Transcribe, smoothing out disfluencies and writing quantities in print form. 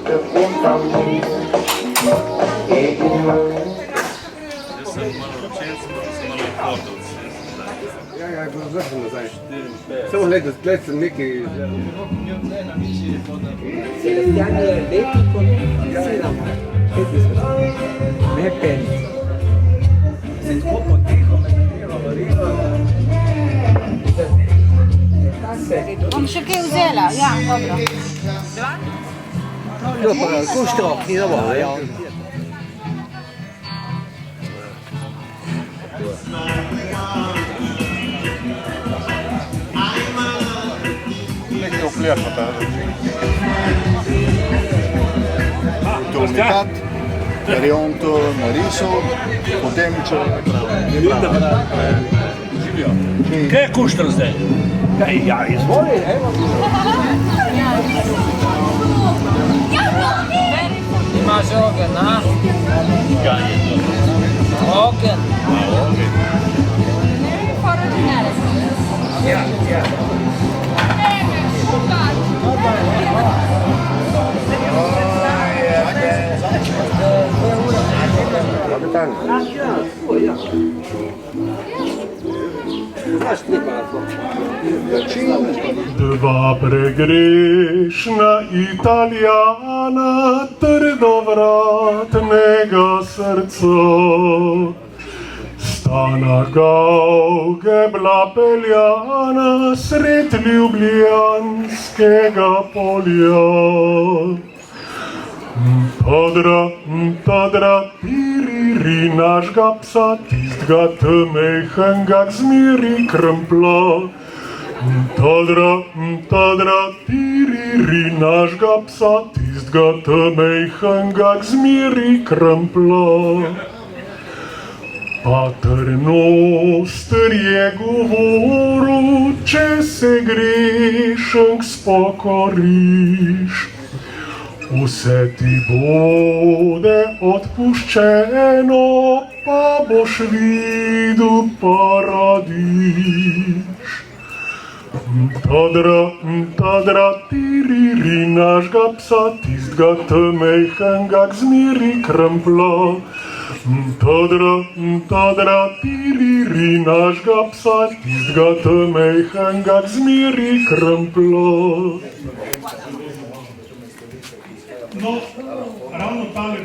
Ja, zašto nazaj? Samo gled sem nekaj... Sebastian je letnik od 7, 15, ne 5. Se tako potiho me nabiramo riba. Bom še kaj vzela, ja, dobro. Jo, pa kuštrok, ni dobro, ja. Nekaj vplijaš na ta Duplikat, ker je on to narisal, potem če živijo. Kaj je kuštr zdaj? Ja, izvoli, evo. Imaš ogen, a? Kaj je to? Ogen. Ja, ja. Dva pregrešna Italijana trdovratnega srca sta na Gauge bila peljana sred ljubljanskega polja. Tadra, tiriri, našega psa, tistga temejhenga k zmeri krmpla. Tadra, tiriri, našega psa, tistga temejhenga k zmeri krmpla. Paternoster je govoril, če se grešenk spokoriš. Vse ti bude odpuščeno, pa boš videl paradiž. Tadra, tiriri, našega psa, tistga temejhenga k zmeri krmpla. Tadra, tiriri, našega psa, tistga temejhenga k zmeri krmpla. No, ravno tale